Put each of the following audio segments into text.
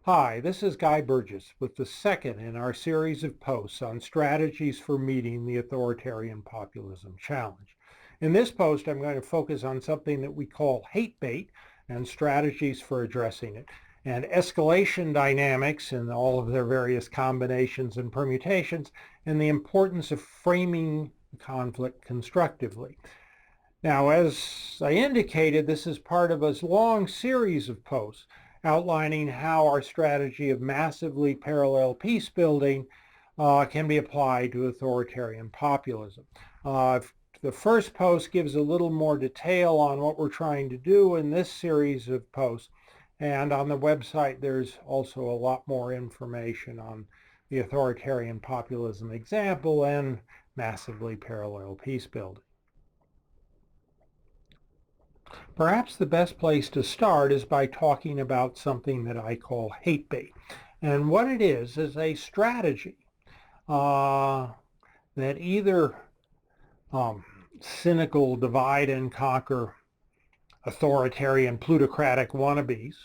Hi, this is Guy Burgess with the second in our series of posts on strategies for meeting the authoritarian populism challenge. In this post, I'm going to focus on something that we call hate bait and strategies for addressing it, and escalation dynamics in all of their various combinations and permutations, and the importance of framing conflict constructively. Now, as I indicated, this is part of a long series of posts outlining how our strategy of massively parallel peace building can be applied to authoritarian populism. The first post gives a little more detail on what we're trying to do in this series of posts. And on the website, there's also a lot more information on the authoritarian populism example and massively parallel peace building. Perhaps the best place to start is by talking about something that I call hate bait. And what it is a strategy that either cynical divide and conquer authoritarian plutocratic wannabes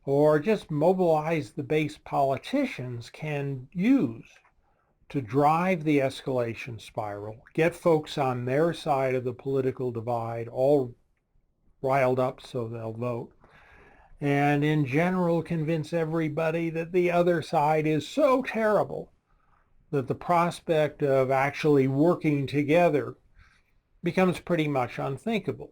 or just mobilize the base politicians can use to drive the escalation spiral, get folks on their side of the political divide all riled up so they'll vote, and in general convince everybody that the other side is so terrible that the prospect of actually working together becomes pretty much unthinkable.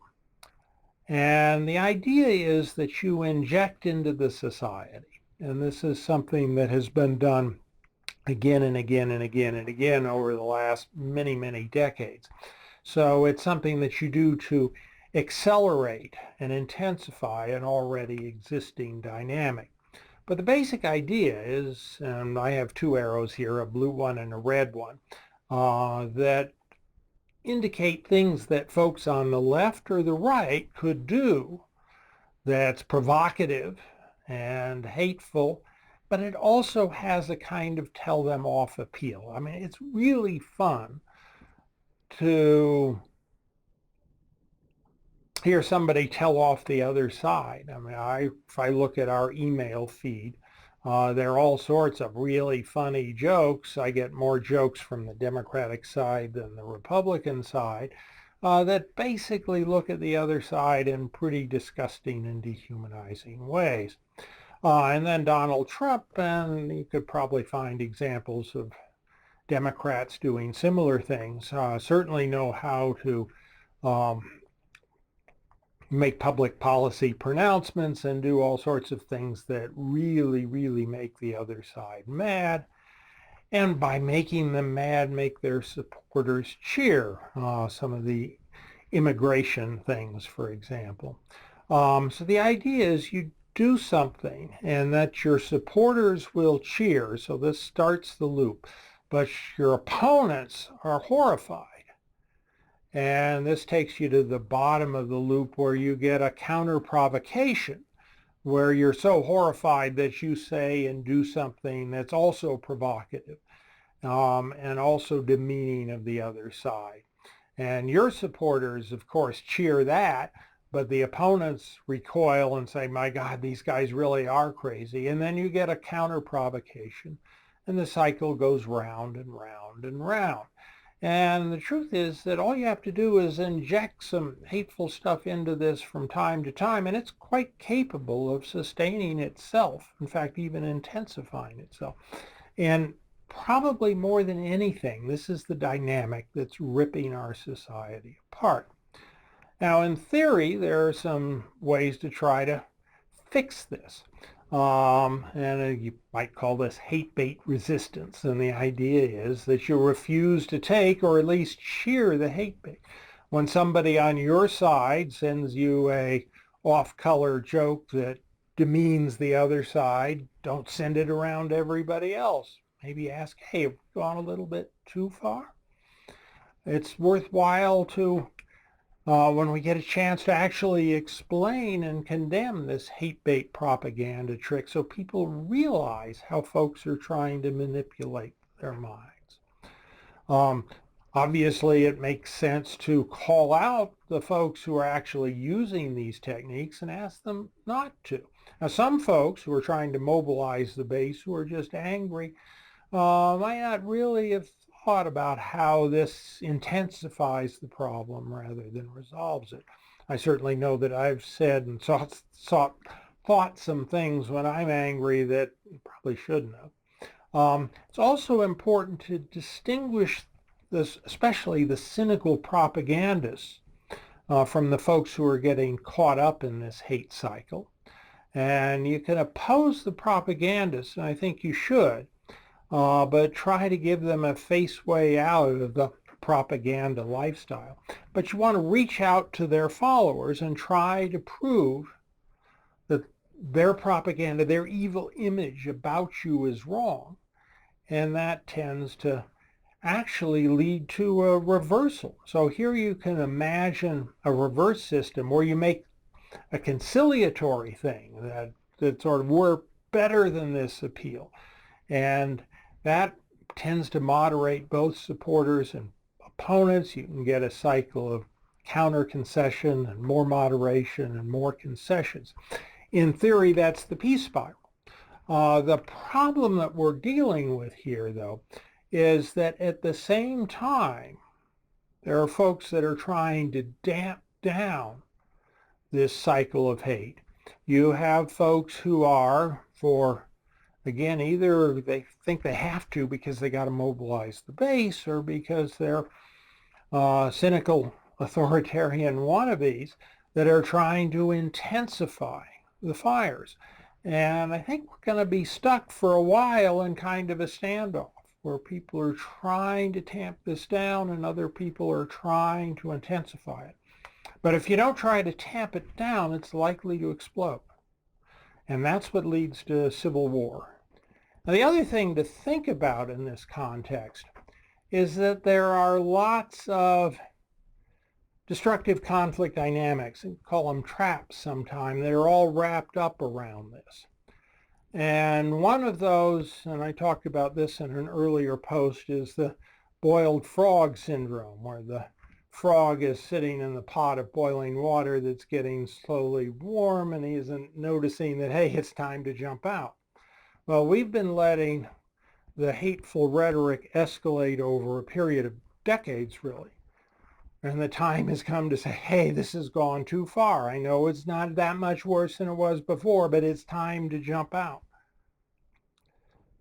And the idea is that you inject into the society, and this is something that has been done again and again and again and again over the last many, many decades. So it's something that you do to accelerate and intensify an already existing dynamic. But the basic idea is, and I have two arrows here, a blue one and a red one, that indicate things that folks on the left or the right could do that's provocative and hateful, but it also has a kind of tell them off appeal. I mean, it's really fun to hear somebody tell off the other side. I mean, if I look at our email feed, there are all sorts of really funny jokes. I get more jokes from the Democratic side than the Republican side that basically look at the other side in pretty disgusting and dehumanizing ways. And then Donald Trump, and you could probably find examples of Democrats doing similar things, certainly know how to make public policy pronouncements and do all sorts of things that really, really make the other side mad. And by making them mad, make their supporters cheer. Some of the immigration things, for example. So the idea is you do something and that your supporters will cheer. So this starts the loop. But your opponents are horrified. And this takes you to the bottom of the loop where you get a counter provocation, where you're so horrified that you say and do something that's also provocative and also demeaning of the other side. And your supporters, of course, cheer that, but the opponents recoil and say, my God, these guys really are crazy. And then you get a counter provocation, and the cycle goes round and round and round. And the truth is that all you have to do is inject some hateful stuff into this from time to time, and it's quite capable of sustaining itself, in fact, even intensifying itself. And probably more than anything, this is the dynamic that's ripping our society apart. Now, in theory, there are some ways to try to fix this. And you might call this hate bait resistance. And the idea is that you refuse to take or at least cheer the hate bait. When somebody on your side sends you a off-color joke that demeans the other side, don't send it around to everybody else. Maybe ask, hey, have we gone a little bit too far? It's worthwhile to when we get a chance to actually explain and condemn this hate bait propaganda trick so people realize how folks are trying to manipulate their minds. Obviously, it makes sense to call out the folks who are actually using these techniques and ask them not to. Now, some folks who are trying to mobilize the base, who are just angry, might not really have thought about how this intensifies the problem rather than resolves it. I certainly know that I've said and thought some things when I'm angry that probably shouldn't have. It's also important to distinguish this, especially the cynical propagandists, from the folks who are getting caught up in this hate cycle. And you can oppose the propagandists, and I think you should, but try to give them a face way out of the propaganda lifestyle. But you want to reach out to their followers and try to prove that their propaganda, their evil image about you is wrong. And that tends to actually lead to a reversal. So here you can imagine a reverse system where you make a conciliatory thing that sort of, we're better than this appeal. And that tends to moderate both supporters and opponents. You can get a cycle of counter concession and more moderation and more concessions. In theory, that's the peace spiral. The problem that we're dealing with here, though, is that at the same time, there are folks that are trying to damp down this cycle of hate. You have folks who are, again, either they think they have to because they got to mobilize the base, or because they're cynical authoritarian wannabes that are trying to intensify the fires. And I think we're going to be stuck for a while in kind of a standoff where people are trying to tamp this down and other people are trying to intensify it. But if you don't try to tamp it down, it's likely to explode. And that's what leads to civil war. Now, the other thing to think about in this context is that there are lots of destructive conflict dynamics, and call them traps sometimes, that are all wrapped up around this. And one of those, and I talked about this in an earlier post, is the boiled frog syndrome, where the frog is sitting in the pot of boiling water that's getting slowly warm, and he isn't noticing that, hey, it's time to jump out. Well, we've been letting the hateful rhetoric escalate over a period of decades, really. And the time has come to say, hey, this has gone too far. I know it's not that much worse than it was before, but it's time to jump out.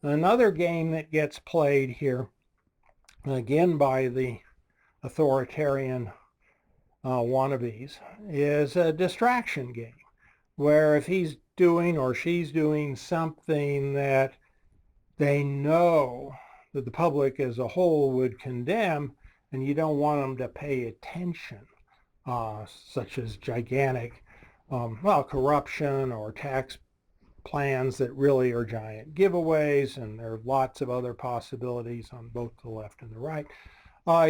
Another game that gets played here, again by the authoritarian wannabes, is a distraction game, where if he's doing or she's doing something that they know that the public as a whole would condemn, and you don't want them to pay attention, such as gigantic, corruption or tax plans that really are giant giveaways, and there are lots of other possibilities on both the left and the right.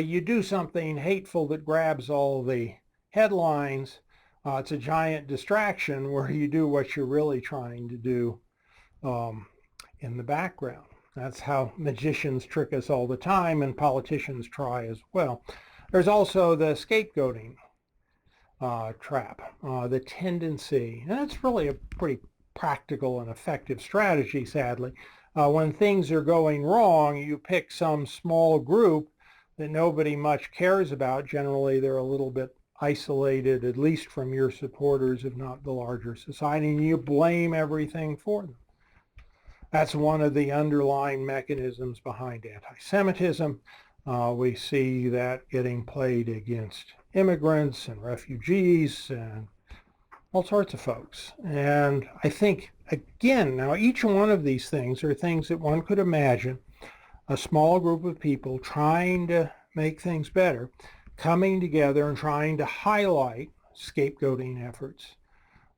You do something hateful that grabs all the headlines. It's a giant distraction where you do what you're really trying to do in the background. That's how magicians trick us all the time, and politicians try as well. There's also the scapegoating trap, the tendency, and it's really a pretty practical and effective strategy, sadly. When things are going wrong, you pick some small group that nobody much cares about. Generally, they're a little bit isolated, at least from your supporters, if not the larger society, and you blame everything for them. That's one of the underlying mechanisms behind anti-Semitism. We see that getting played against immigrants and refugees and all sorts of folks. And I think, again, now each one of these things are things that one could imagine a small group of people trying to make things better, coming together and trying to highlight scapegoating efforts,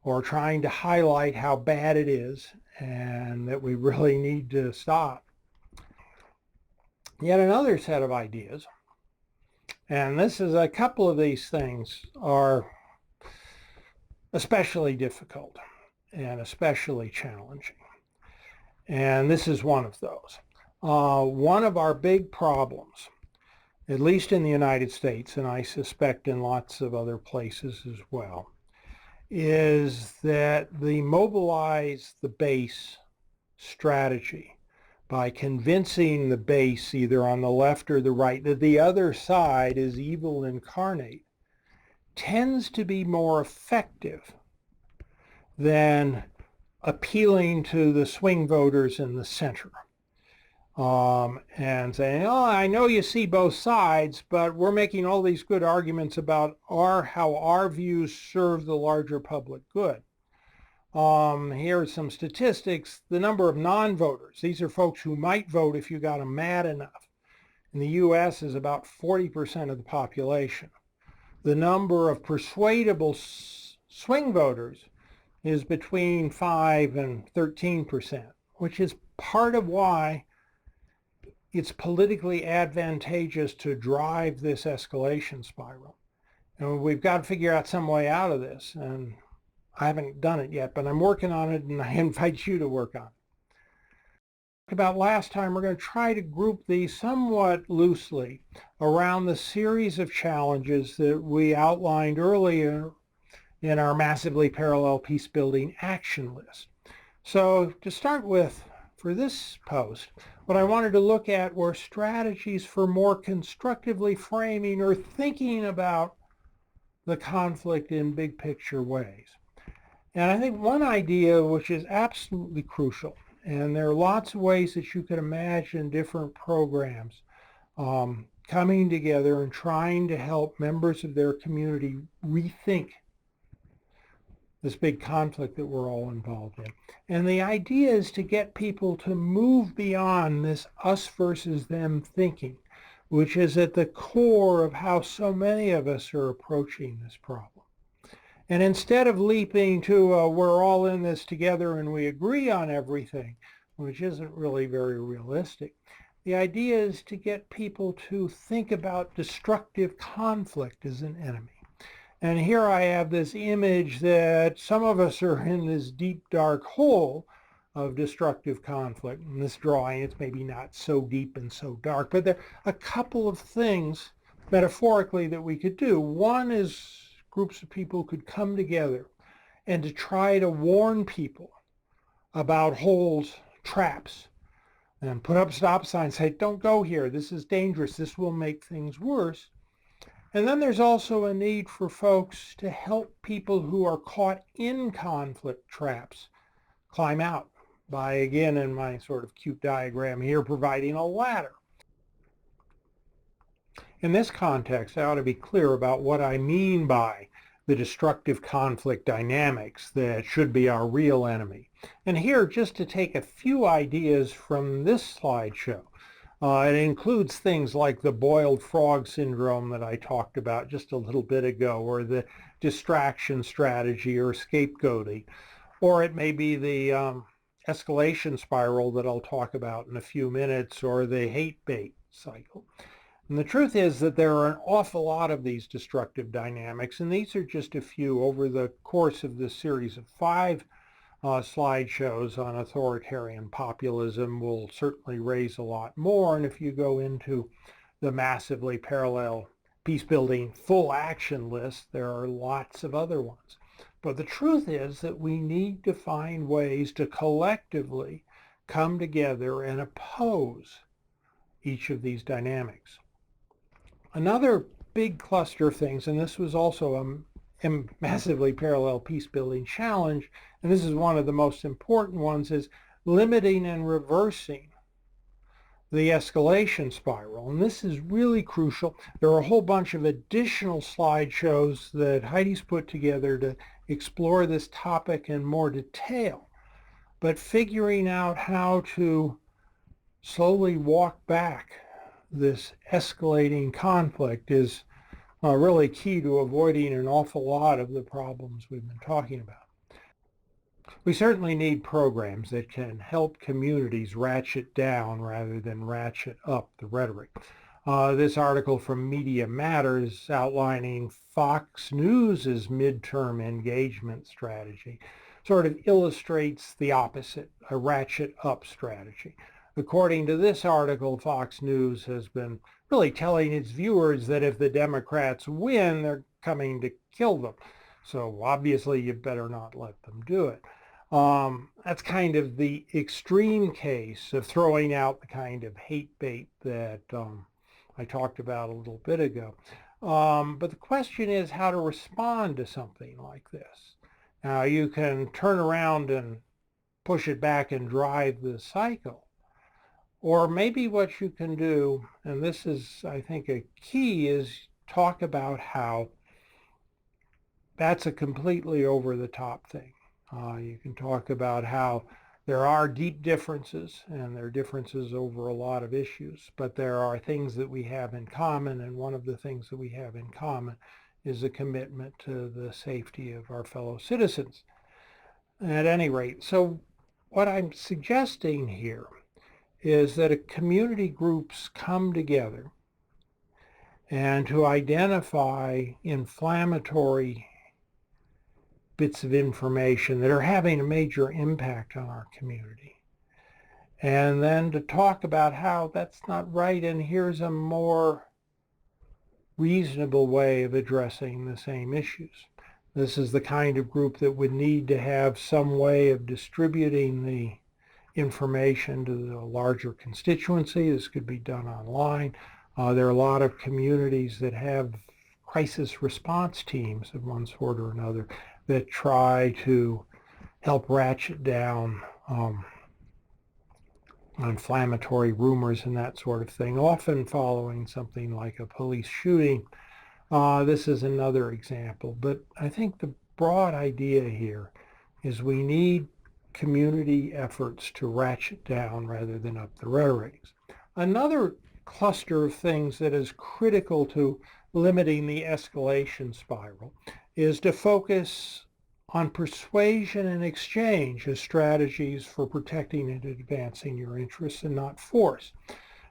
or trying to highlight how bad it is and that we really need to stop. Yet another set of ideas, and this is a couple of these things are especially difficult and especially challenging. And this is one of those. One of our big problems, at least in the United States, and I suspect in lots of other places as well, is that the mobilize the base strategy, by convincing the base either on the left or the right that the other side is evil incarnate, tends to be more effective than appealing to the swing voters in the center. And saying, oh, I know you see both sides, but we're making all these good arguments about how our views serve the larger public good. Here are some statistics. The number of non-voters, these are folks who might vote if you got them mad enough, in the U.S. is about 40% of the population. The number of persuadable swing voters is between 5 and 13%, which is part of why it's politically advantageous to drive this escalation spiral. And we've got to figure out some way out of this. And I haven't done it yet, but I'm working on it, and I invite you to work on it. About last time, we're going to try to group these somewhat loosely around the series of challenges that we outlined earlier in our massively parallel peace-building action list. So to start with, for this post, what I wanted to look at were strategies for more constructively framing or thinking about the conflict in big picture ways. And I think one idea which is absolutely crucial, and there are lots of ways that you could imagine different programs coming together and trying to help members of their community rethink this big conflict that we're all involved in. And the idea is to get people to move beyond this us versus them thinking, which is at the core of how so many of us are approaching this problem. And instead of leaping to we're all in this together and we agree on everything, which isn't really very realistic, the idea is to get people to think about destructive conflict as an enemy. And here I have this image that some of us are in this deep, dark hole of destructive conflict. In this drawing, it's maybe not so deep and so dark, but there are a couple of things metaphorically that we could do. One is groups of people could come together and to try to warn people about holes, traps, and put up stop signs, say, don't go here, this is dangerous, this will make things worse. And then there's also a need for folks to help people who are caught in conflict traps climb out by, again, in my sort of cute diagram here, providing a ladder. In this context, I ought to be clear about what I mean by the destructive conflict dynamics that should be our real enemy. And here, just to take a few ideas from this slideshow, it includes things like the boiled frog syndrome that I talked about just a little bit ago, or the distraction strategy or scapegoating, or it may be the escalation spiral that I'll talk about in a few minutes, or the hate bait cycle. And the truth is that there are an awful lot of these destructive dynamics, and these are just a few. Over the course of this series of 5 slideshows on authoritarian populism, will certainly raise a lot more. And if you go into the massively parallel peace-building full action list, there are lots of other ones. But the truth is that we need to find ways to collectively come together and oppose each of these dynamics. Another big cluster of things, and this was also a massively parallel peace-building challenge, and this is one of the most important ones, is limiting and reversing the escalation spiral. And this is really crucial. There are a whole bunch of additional slideshows that Heidi's put together to explore this topic in more detail. But figuring out how to slowly walk back this escalating conflict is really key to avoiding an awful lot of the problems we've been talking about. We certainly need programs that can help communities ratchet down rather than ratchet up the rhetoric. This article from Media Matters outlining Fox News' midterm engagement strategy sort of illustrates the opposite, a ratchet up strategy. According to this article, Fox News has been really telling its viewers that if the Democrats win, they're coming to kill them. So obviously you better not let them do it. That's kind of the extreme case of throwing out the kind of hate bait that I talked about a little bit ago. But the question is how to respond to something like this. Now you can turn around and push it back and drive the cycle. Or maybe what you can do, and this is, I think, a key, is talk about how that's a completely over-the-top thing. You can talk about how there are deep differences, and there are differences over a lot of issues, but there are things that we have in common, and one of the things that we have in common is a commitment to the safety of our fellow citizens. At any rate, so what I'm suggesting here is that community groups come together and to identify inflammatory bits of information that are having a major impact on our community. And then to talk about how that's not right and here's a more reasonable way of addressing the same issues. This is the kind of group that would need to have some way of distributing the information to the larger constituency. This could be done online. There are a lot of communities that have crisis response teams of one sort or another that try to help ratchet down inflammatory rumors and that sort of thing, often following something like a police shooting. This is another example, but I think the broad idea here is we need community efforts to ratchet down rather than up the rhetoric. Another cluster of things that is critical to limiting the escalation spiral is to focus on persuasion and exchange as strategies for protecting and advancing your interests and not force.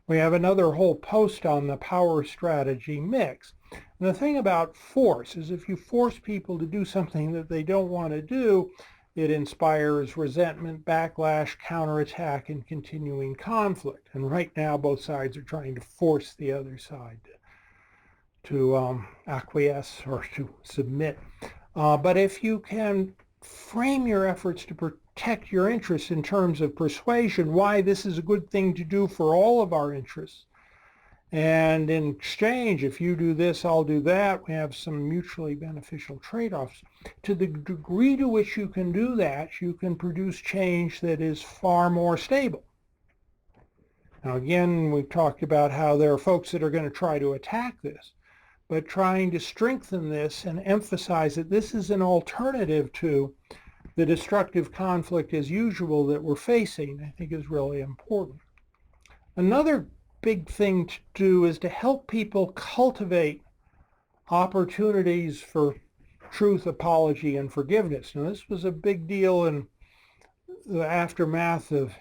We have another whole post on the power strategy mix. And the thing about force is if you force people to do something that they don't want to do, it inspires resentment, backlash, counterattack, and continuing conflict. And right now, both sides are trying to force the other side to acquiesce or to submit. But if you can frame your efforts to protect your interests in terms of persuasion, why this is a good thing to do for all of our interests, and in exchange, if you do this, I'll do that. We have some mutually beneficial trade-offs. To the degree to which you can do that, you can produce change that is far more stable. Now, again, we've talked about how there are folks that are going to try to attack this, but trying to strengthen this and emphasize that this is an alternative to the destructive conflict as usual that we're facing, I think is really important. Another big thing to do is to help people cultivate opportunities for truth, apology, and forgiveness. Now, this was a big deal in the aftermath of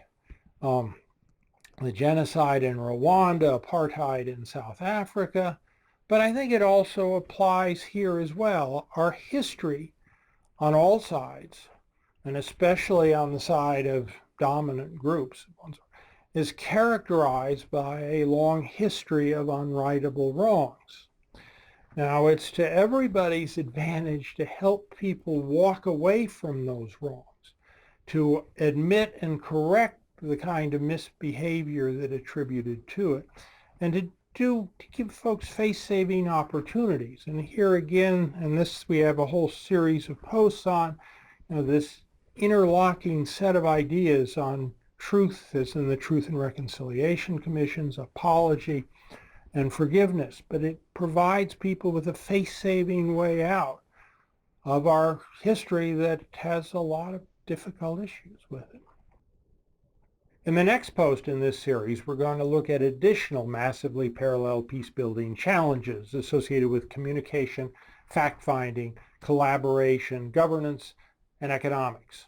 the genocide in Rwanda, apartheid in South Africa, but I think it also applies here as well. Our history on all sides, and especially on the side of dominant groups, is characterized by a long history of unrightable wrongs. Now, it's to everybody's advantage to help people walk away from those wrongs, to admit and correct the kind of misbehavior that attributed to it, and to give folks face-saving opportunities. And here again, and this we have a whole series of posts on, this interlocking set of ideas on truth, as in the Truth and Reconciliation Commissions, apology, and forgiveness. But it provides people with a face-saving way out of our history that has a lot of difficult issues with it. In the next post in this series, we're going to look at additional massively parallel peace-building challenges associated with communication, fact-finding, collaboration, governance, and economics.